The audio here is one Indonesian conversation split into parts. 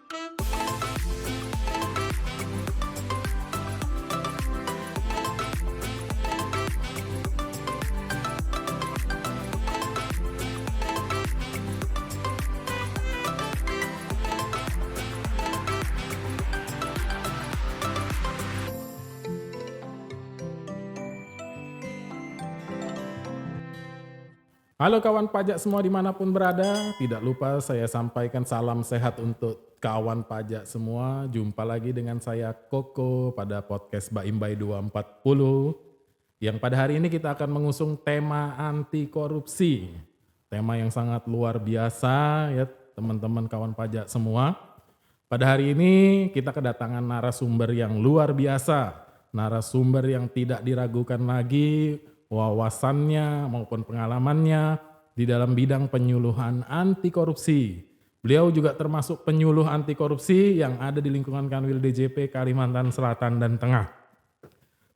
Halo kawan pajak semua dimanapun berada, tidak lupa saya sampaikan salam sehat untuk kawan pajak semua. Jumpa lagi dengan saya Koko pada podcast Baimbai 240. Yang pada hari ini kita akan mengusung tema anti korupsi. Tema yang sangat luar biasa ya teman-teman kawan pajak semua. Pada hari ini kita kedatangan narasumber yang luar biasa. Narasumber yang tidak diragukan lagi wawasannya maupun pengalamannya di dalam bidang penyuluhan anti korupsi. Beliau juga termasuk penyuluh anti korupsi yang ada di lingkungan Kanwil DJP Kalimantan Selatan dan Tengah.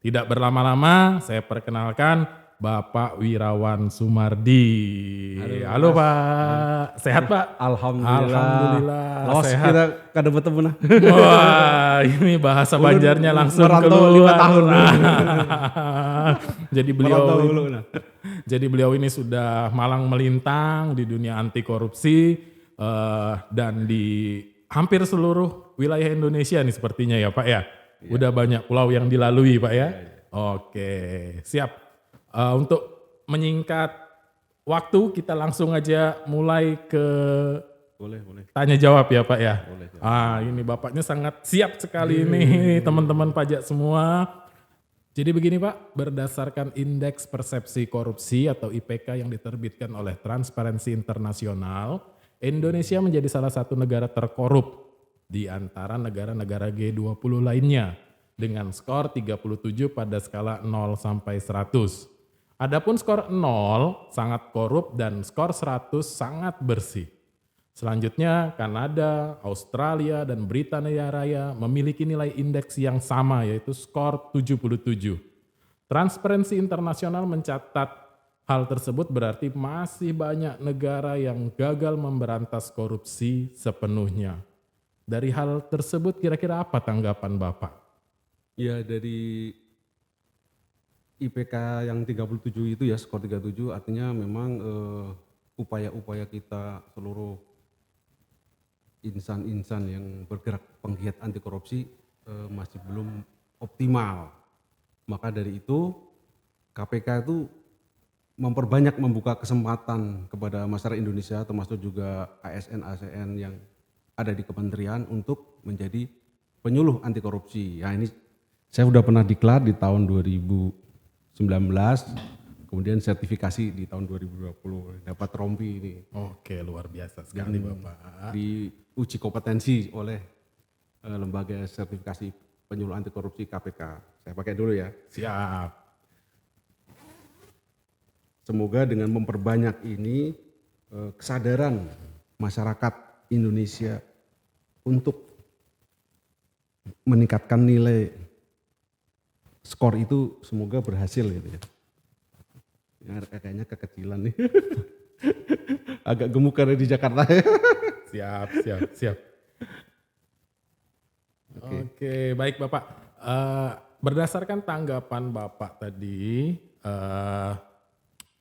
Tidak berlama-lama, saya perkenalkan Bapak Wirawan Sumardi. Halo Pak, sehat Pak? Alhamdulillah. Lawas Sehat. kita kada bertemu nah. Wah, ini bahasa Banjarnya langsung merantau keluar. 5 tahun. Jadi Merantau dulu nah. jadi beliau ini sudah malang melintang di dunia anti korupsi dan di hampir seluruh wilayah Indonesia nih sepertinya ya Pak ya. Udah banyak pulau yang dilalui Pak ya. Oke, siap. Untuk menyingkat waktu kita langsung aja mulai ke Boleh. tanya jawab ya Pak ya. Boleh. Ini Bapaknya sangat siap sekali ini teman-teman pajak semua. Jadi begini Pak, berdasarkan Indeks Persepsi Korupsi atau IPK yang diterbitkan oleh Transparency International, Indonesia menjadi salah satu negara terkorup di antara negara-negara G20 lainnya dengan skor 37 pada skala 0 sampai 100. Adapun skor 0 sangat korup dan skor 100 sangat bersih. Selanjutnya Kanada, Australia, dan Britania Raya memiliki nilai indeks yang sama yaitu skor 77. Transparency International mencatat hal tersebut berarti masih banyak negara yang gagal memberantas korupsi sepenuhnya. Dari hal tersebut kira-kira apa tanggapan Bapak? Ya dari IPK yang 37 itu ya skor 37 artinya memang upaya-upaya kita seluruh insan-insan yang bergerak penggiat anti korupsi masih belum optimal. Maka dari itu KPK itu memperbanyak membuka kesempatan kepada masyarakat Indonesia termasuk juga ASN-ASN yang ada di kementerian untuk menjadi penyuluh anti korupsi. Ya ini saya sudah pernah diklat di tahun 2019, kemudian sertifikasi di tahun 2020 dapat rompi ini. Oke, luar biasa sekali Bapak. Diuji kompetensi oleh lembaga sertifikasi penyuluh anti korupsi KPK. Saya pakai dulu ya. Siap. Semoga dengan memperbanyak ini kesadaran masyarakat Indonesia untuk meningkatkan nilai skor itu semoga berhasil gitu ya. Ya kayaknya kekecilan nih. Agak gemukar di Jakarta ya. Siap. Oke, baik Bapak. Berdasarkan tanggapan Bapak tadi,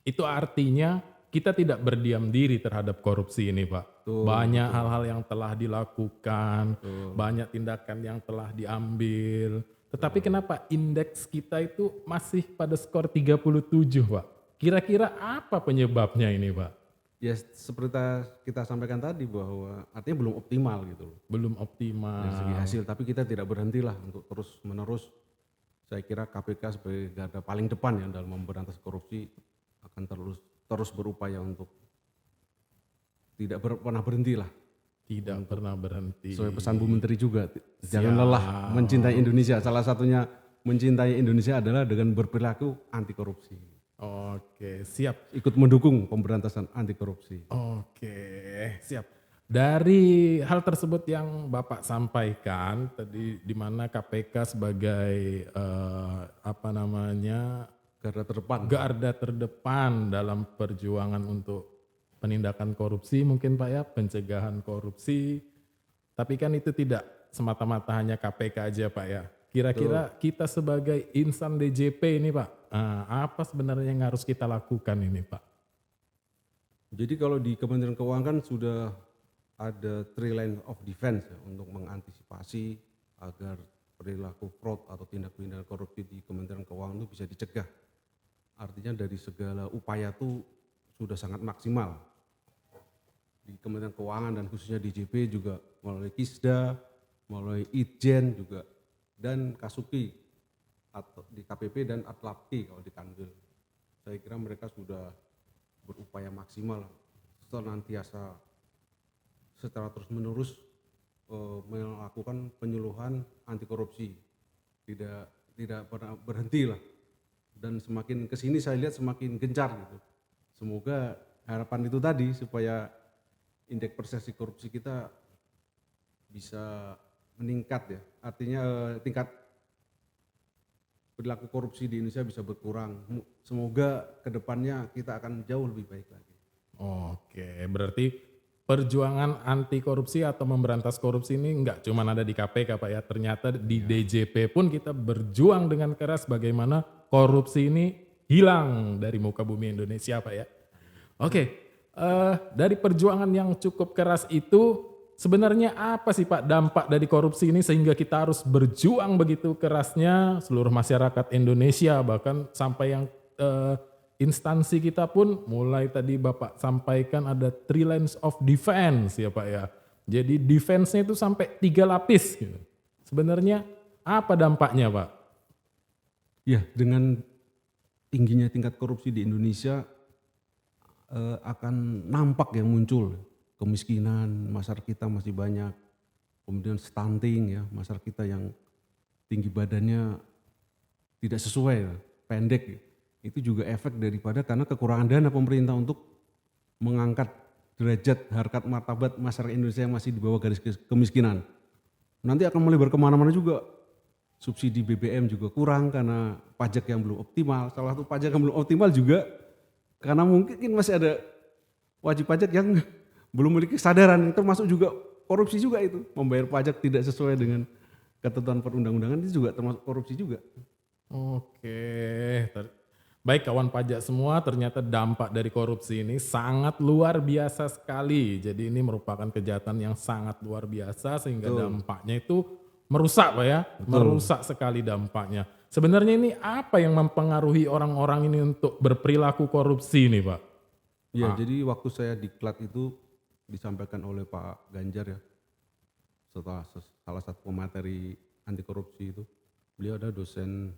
itu artinya kita tidak berdiam diri terhadap korupsi ini Pak. Banyak hal-hal yang telah dilakukan, banyak tindakan yang telah diambil. Tetapi kenapa indeks kita itu masih pada skor 37 Pak? Kira-kira apa penyebabnya ini Pak? Ya seperti kita sampaikan tadi bahwa artinya belum optimal gitu loh. Belum optimal. Dari segi hasil, tapi kita tidak berhentilah untuk terus menerus. Saya kira KPK sebagai garda paling depan ya dalam memberantas korupsi akan terus berupaya untuk tidak pernah berhentilah. Tidak pernah berhenti. Sesuai pesan Bu Menteri juga, jangan lelah mencintai Indonesia. Salah satunya mencintai Indonesia adalah dengan berperilaku anti korupsi. Oke, siap. Ikut mendukung pemberantasan anti korupsi. Oke, siap. Dari hal tersebut yang Bapak sampaikan tadi, di mana KPK sebagai garda terdepan dalam perjuangan untuk penindakan korupsi, mungkin Pak ya, pencegahan korupsi. Tapi kan itu tidak semata-mata hanya KPK aja Pak ya. Kira-kira kita sebagai insan DJP ini Pak, apa sebenarnya yang harus kita lakukan ini Pak? Jadi kalau di Kementerian Keuangan sudah ada three line of defense ya, untuk mengantisipasi agar perilaku fraud atau tindak pidana korupsi di Kementerian Keuangan itu bisa dicegah. Artinya dari segala upaya itu sudah sangat maksimal. Di Kementerian Keuangan dan khususnya DJP juga melalui Kisda, melalui Itjen juga, dan Kasuki atau di KPP dan Atlapki kalau di Kanwil. Saya kira mereka sudah berupaya maksimal senantiasa secara terus-menerus melakukan penyuluhan anti korupsi, tidak pernah berhenti lah, dan semakin kesini saya lihat semakin gencar gitu. Semoga harapan itu tadi supaya indeks persepsi korupsi kita bisa meningkat ya, artinya tingkat perilaku korupsi di Indonesia bisa berkurang. Semoga kedepannya kita akan jauh lebih baik lagi. Oke, berarti perjuangan anti korupsi atau memberantas korupsi ini enggak cuma ada di KPK Pak ya, ternyata di DJP pun kita berjuang dengan keras bagaimana korupsi ini hilang dari muka bumi Indonesia Pak ya. Oke, dari perjuangan yang cukup keras itu sebenarnya apa sih Pak dampak dari korupsi ini sehingga kita harus berjuang begitu kerasnya seluruh masyarakat Indonesia, bahkan sampai yang instansi kita pun mulai tadi Bapak sampaikan ada three lines of defense ya Pak ya. Jadi defense-nya itu sampai 3 lapis gitu. Sebenarnya apa dampaknya Pak? Ya, dengan tingginya tingkat korupsi di Indonesia akan nampak yang muncul kemiskinan, masyarakat kita masih banyak, kemudian stunting ya, masyarakat kita yang tinggi badannya tidak sesuai, pendek. Itu juga efek daripada karena kekurangan dana pemerintah untuk mengangkat derajat harkat martabat masyarakat Indonesia yang masih di bawah garis kemiskinan. Nanti akan melebar kemana-mana juga. Subsidi BBM juga kurang karena pajak yang belum optimal. Salah satu pajak yang belum optimal juga karena mungkin masih ada wajib pajak yang belum memiliki kesadaran, termasuk juga korupsi juga itu. Membayar pajak tidak sesuai dengan ketentuan perundang-undangan itu juga termasuk korupsi juga. Oke, baik kawan pajak semua, ternyata dampak dari korupsi ini sangat luar biasa sekali. Jadi ini merupakan kejahatan yang sangat luar biasa sehingga dampaknya itu merusak Pak ya, merusak sekali dampaknya. Sebenarnya ini apa yang mempengaruhi orang-orang ini untuk berperilaku korupsi nih Pak? Ya, jadi waktu saya diklat itu disampaikan oleh Pak Ganjar ya, setelah salah satu pemateri anti korupsi itu, beliau ada dosen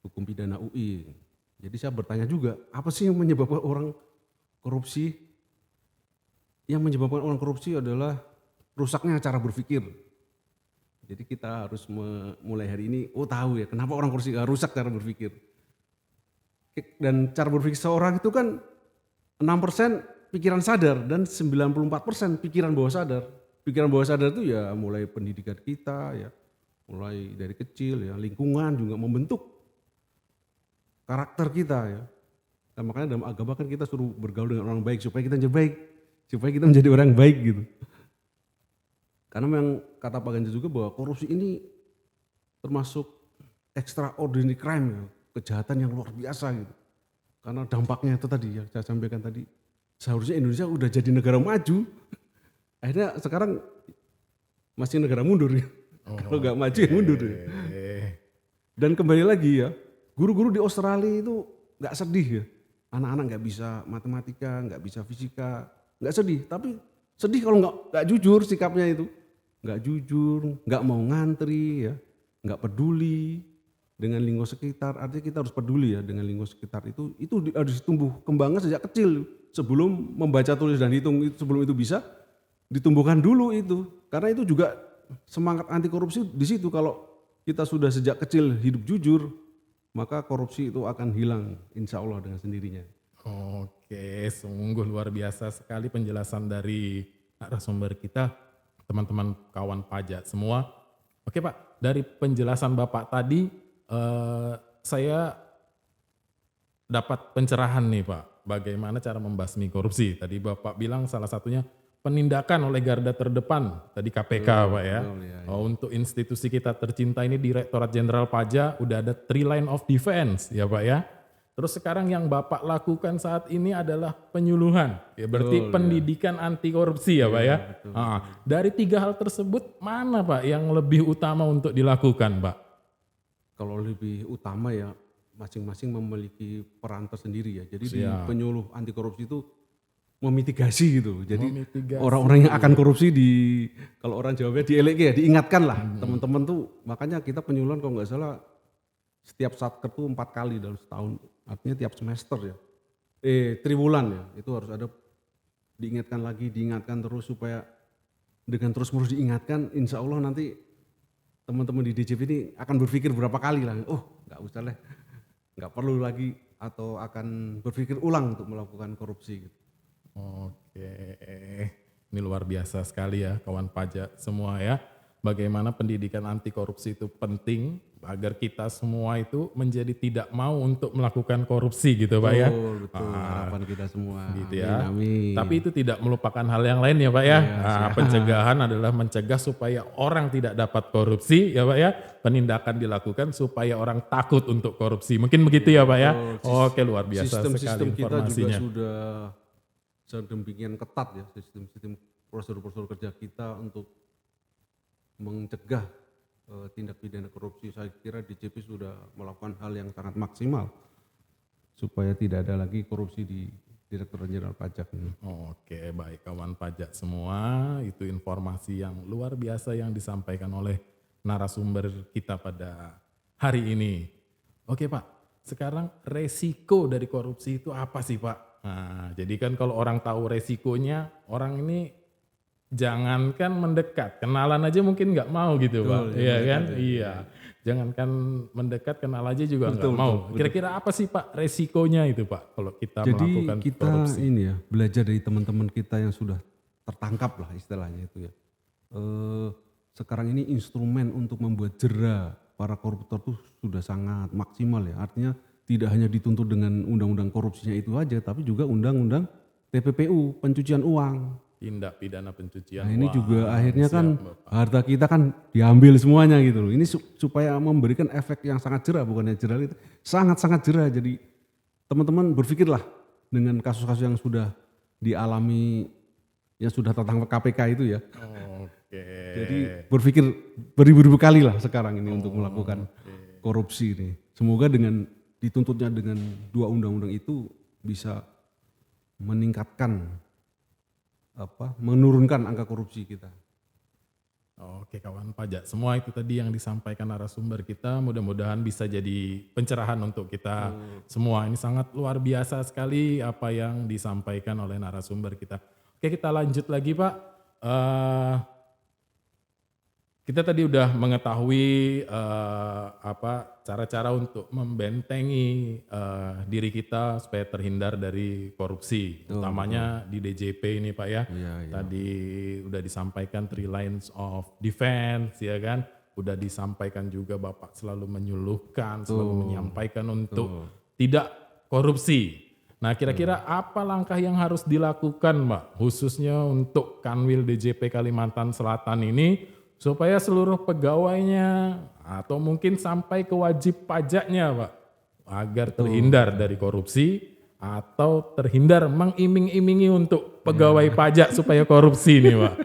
hukum pidana UI. Jadi saya bertanya juga, apa sih yang menyebabkan orang korupsi? Yang menyebabkan orang korupsi adalah rusaknya cara berpikir. Jadi kita harus mulai hari ini, tahu ya kenapa orang korupsi rusak cara berpikir. Dan cara berpikir seorang itu kan 6% pikiran sadar dan 94% pikiran bawah sadar. Pikiran bawah sadar itu ya mulai pendidikan kita ya, mulai dari kecil ya, lingkungan juga membentuk karakter kita ya. Dan makanya dalam agama kan kita suruh bergaul dengan orang baik supaya kita menjadi baik, supaya kita menjadi orang baik gitu. Karena memang kata Pak Ganjar juga bahwa korupsi ini termasuk extraordinary crime ya, kejahatan yang luar biasa gitu. Karena dampaknya itu tadi ya saya sampaikan tadi, seharusnya Indonesia udah jadi negara maju, akhirnya sekarang masih negara mundur ya. Kalau nggak maju ya mundur ya. Dan kembali lagi ya, guru-guru di Australia itu nggak sedih ya, anak-anak nggak bisa matematika, nggak bisa fisika, nggak sedih, tapi sedih kalau nggak jujur sikapnya itu, nggak jujur, nggak mau ngantri ya, nggak peduli dengan lingkungan sekitar. Artinya kita harus peduli ya dengan lingkungan sekitar itu harus tumbuh kembangnya sejak kecil, sebelum membaca tulis dan hitung sebelum itu bisa ditumbuhkan dulu itu, karena itu juga semangat anti korupsi di situ. Kalau kita sudah sejak kecil hidup jujur, maka korupsi itu akan hilang insya Allah dengan sendirinya. Oke, sungguh luar biasa sekali penjelasan dari narasumber kita, teman-teman kawan pajak semua. Oke Pak, dari penjelasan Bapak tadi saya dapat pencerahan nih Pak, bagaimana cara membasmi korupsi. Tadi Bapak bilang salah satunya penindakan oleh garda terdepan tadi KPK Pak ya. betul, ya. Untuk institusi kita tercinta ini Direktorat Jenderal Pajak udah ada 3 line of defense ya Pak ya. Terus sekarang yang Bapak lakukan saat ini adalah penyuluhan, ya berarti Betul, pendidikan anti korupsi ya Pak ya. betul. Dari 3 hal tersebut mana Pak yang lebih utama untuk dilakukan Pak? Kalau lebih utama ya masing-masing memiliki peran tersendiri ya. Jadi di Siap. penyuluh anti korupsi itu memitigasi gitu. Jadi Memitigasi. orang-orang yang akan korupsi kalau orang Jawa dielek ya, diingatkan lah teman-teman tuh. Makanya kita penyuluhan kalau nggak salah setiap satker tuh 4 kali dalam setahun. Artinya tiap semester ya. Triwulan ya. Itu harus ada diingatkan terus supaya dengan terus-menerus diingatkan, insya Allah nanti teman-teman di DJP ini akan berpikir berapa kali lah. Oh nggak usah lah, nggak perlu lagi atau akan berpikir ulang untuk melakukan korupsi gitu. Oke, ini luar biasa sekali ya kawan pajak semua ya. Bagaimana pendidikan anti korupsi itu penting agar kita semua itu menjadi tidak mau untuk melakukan korupsi gitu Pak ya. Betul, harapan kita semua. Gitu ya. Amin. Tapi itu tidak melupakan hal yang lain ya Pak ya. Pencegahan adalah mencegah supaya orang tidak dapat korupsi ya Pak ya. Penindakan dilakukan supaya orang takut untuk korupsi. Mungkin begitu ya Pak ya. Oke, luar biasa sekali Sistem kita juga informasinya. sudah sedemikian ketat ya, sistem prosedur-prosedur kerja kita untuk mencegah tindak pidana korupsi. Saya kira DJP sudah melakukan hal yang sangat maksimal supaya tidak ada lagi korupsi di Direktorat Jenderal Pajak ini. Oke, baik kawan pajak semua, itu informasi yang luar biasa yang disampaikan oleh narasumber kita pada hari ini. Oke Pak, sekarang resiko dari korupsi itu apa sih Pak? Nah, jadi kan kalau orang tahu resikonya, orang ini jangankan mendekat, kenalan aja mungkin nggak mau gitu Pak. Betul, Iya ya, kan? ya. Iya. Jangankan mendekat, kenal aja juga nggak Betul, mau. betul. Kira-kira apa sih Pak resikonya itu Pak kalau kita Jadi melakukan kita korupsi? ini ya belajar dari teman-teman kita yang sudah tertangkap lah istilahnya itu ya. Sekarang ini instrumen untuk membuat jera para koruptor tuh sudah sangat maksimal ya. Artinya tidak hanya dituntut dengan undang-undang korupsinya itu aja, tapi juga undang-undang TPPU, pencucian uang. Tindak pidana pencucian Nah ini uang. juga akhirnya Siap, kan Bapak. harta kita kan diambil semuanya gitu loh. Ini supaya memberikan efek yang sangat jerah, bukannya jerah itu sangat-sangat jerah. Jadi teman-teman berpikirlah dengan kasus-kasus yang sudah dialami, yang sudah tertangkap KPK itu ya. Oke. Jadi berpikir beribu-ribu kali lah sekarang ini untuk melakukan korupsi ini. Semoga dengan dituntutnya dengan 2 undang-undang itu bisa meningkatkan menurunkan angka korupsi kita. Oke kawan pajak, semua itu tadi yang disampaikan narasumber kita mudah-mudahan bisa jadi pencerahan untuk kita semua. Ini sangat luar biasa sekali apa yang disampaikan oleh narasumber kita. Oke kita lanjut lagi Pak. Kita tadi udah mengetahui cara-cara untuk membentengi diri kita supaya terhindar dari korupsi, utamanya di DJP ini Pak ya. Iya. Tadi udah disampaikan 3 lines of defense ya kan, udah disampaikan juga Bapak selalu menyuluhkan, selalu menyampaikan untuk tidak korupsi. Nah kira-kira apa langkah yang harus dilakukan Mbak, khususnya untuk Kanwil DJP Kalimantan Selatan ini, supaya seluruh pegawainya atau mungkin sampai ke wajib pajaknya Pak, agar terhindar dari korupsi atau terhindar mengiming-imingi untuk pegawai pajak supaya korupsi nih Pak.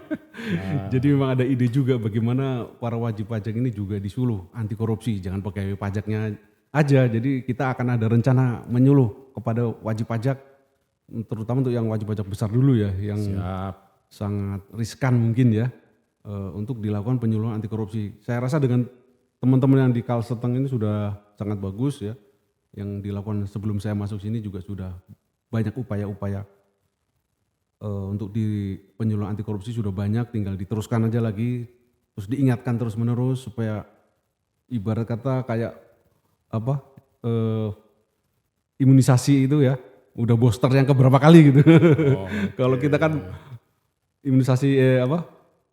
Jadi memang ada ide juga bagaimana para wajib pajak ini juga disuluh anti korupsi, jangan pegawai pajaknya aja. Jadi kita akan ada rencana menyuluh kepada wajib pajak, terutama untuk yang wajib pajak besar dulu ya, yang Siap. sangat riskan mungkin ya, untuk dilakukan penyuluhan anti korupsi. Saya rasa dengan teman-teman yang di Kalseteng ini sudah sangat bagus ya, yang dilakukan sebelum saya masuk sini juga sudah banyak upaya-upaya untuk di penyuluhan anti korupsi sudah banyak, tinggal diteruskan aja lagi, terus diingatkan terus menerus supaya ibarat kata kayak imunisasi itu ya, udah booster yang keberapa kali gitu. Kalau kita kan imunisasi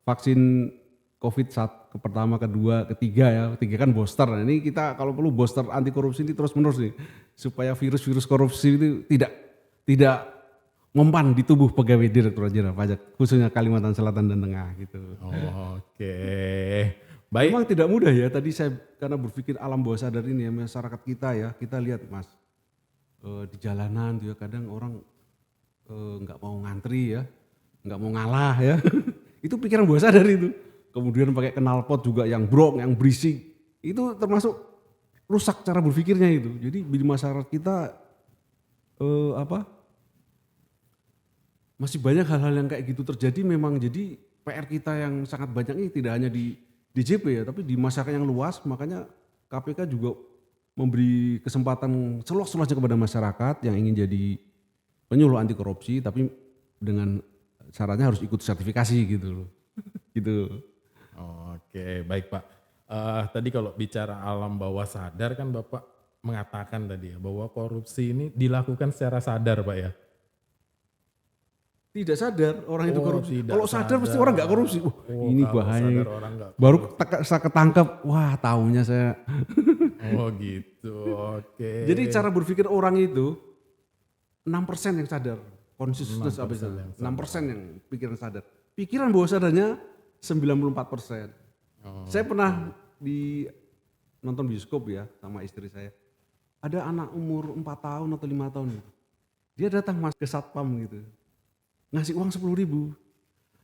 vaksin COVID pertama, kedua, ketiga ya, 3 kan booster. Nah, ini kita kalau perlu booster anti korupsi ini terus menerus nih, supaya virus-virus korupsi itu tidak mempan di tubuh pegawai Direktorat Jenderal Pajak, khususnya Kalimantan Selatan dan Tengah gitu. Oke. Baik. Memang tidak mudah ya, tadi saya karena berpikir alam bawah sadar ini ya, masyarakat kita ya, kita lihat Mas, di jalanan tuh ya kadang orang nggak mau ngantri ya, nggak mau ngalah ya, itu pikiran bawah sadar itu. Kemudian pakai knalpot juga yang brok, yang berisik, itu termasuk rusak cara berpikirnya itu. Jadi di masyarakat kita masih banyak hal-hal yang kayak gitu terjadi. Memang jadi PR kita yang sangat banyak ini tidak hanya di DJP ya, tapi di masyarakat yang luas. Makanya KPK juga memberi kesempatan seluas-luasnya kepada masyarakat yang ingin jadi penyuluh anti korupsi, tapi dengan syaratnya harus ikut sertifikasi gitu loh. Gitu. Oke, baik Pak. Tadi kalau bicara alam bawah sadar kan Bapak mengatakan tadi ya bahwa korupsi ini dilakukan secara sadar Pak ya. Tidak sadar orang itu korupsi. Tidak Kalau sadar pasti orang nggak korupsi. Ini kalau bahaya. sadar orang nggak Baru saya ketangkep, wah taunya saya. Oh gitu, oke. Jadi cara berpikir orang itu 6% yang sadar. Consciousness 6% yang pikiran sadar. Pikiran bawah sadarnya 94%. Saya pernah nonton bioskop ya sama istri saya. Ada anak umur 4 tahun atau 5 tahun gitu. Dia datang Mas ke satpam gitu. Ngasih uang 10.000.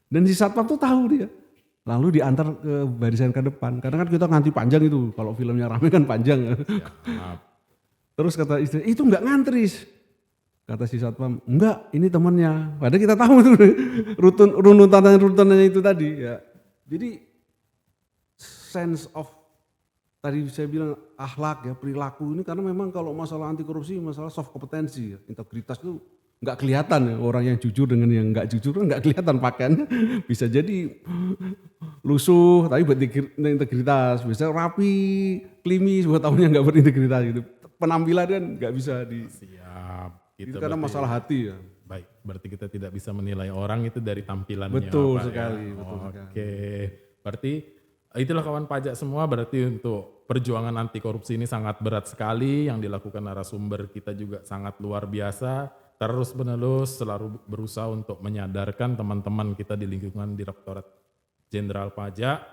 Dan si satpam tuh tahu dia. Lalu diantar ke barisan ke depan. Karena kan kita ngantri panjang itu. Kalau filmnya rame kan panjang. Terus kata istri, itu enggak ngantri. Kata si satpam, enggak ini temannya. Padahal kita tahu itu runutannya itu tadi ya. Jadi sense of tadi saya bilang akhlak ya, perilaku ini karena memang kalau masalah anti korupsi masalah soft kompetensi ya. Integritas itu nggak kelihatan ya, orang yang jujur dengan yang nggak jujur kan nggak kelihatan pakaiannya. Bisa jadi lusuh tapi berintegritas, bisa rapi, klimis, buat tahunya nggak berintegritas gitu. Penampilan kan nggak bisa di. Siap. Itu karena masalah hati ya. Baik, berarti kita tidak bisa menilai orang itu dari tampilannya. Betul Pak, sekali. ya? Betul sekali. Oke, berarti itulah kawan pajak semua. Berarti untuk perjuangan anti korupsi ini sangat berat sekali. Yang dilakukan narasumber kita juga sangat luar biasa. Terus menerus selalu berusaha untuk menyadarkan teman-teman kita di lingkungan Direktorat Jenderal Pajak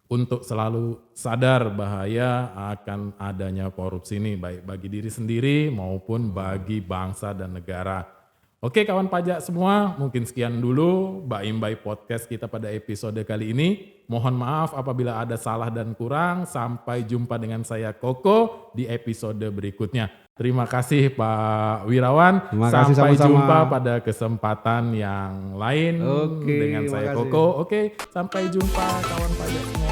untuk selalu sadar bahaya akan adanya korupsi ini baik bagi diri sendiri maupun bagi bangsa dan negara. Oke kawan pajak semua, mungkin sekian dulu Baim Bay Podcast kita pada episode kali ini. Mohon maaf apabila ada salah dan kurang. Sampai jumpa dengan saya Koko di episode berikutnya. Terima kasih Pak Wirawan. Terima kasih, sampai sama-sama. jumpa pada kesempatan yang lain Oke, dengan saya makasih. Koko. Oke, sampai jumpa kawan pajak semua.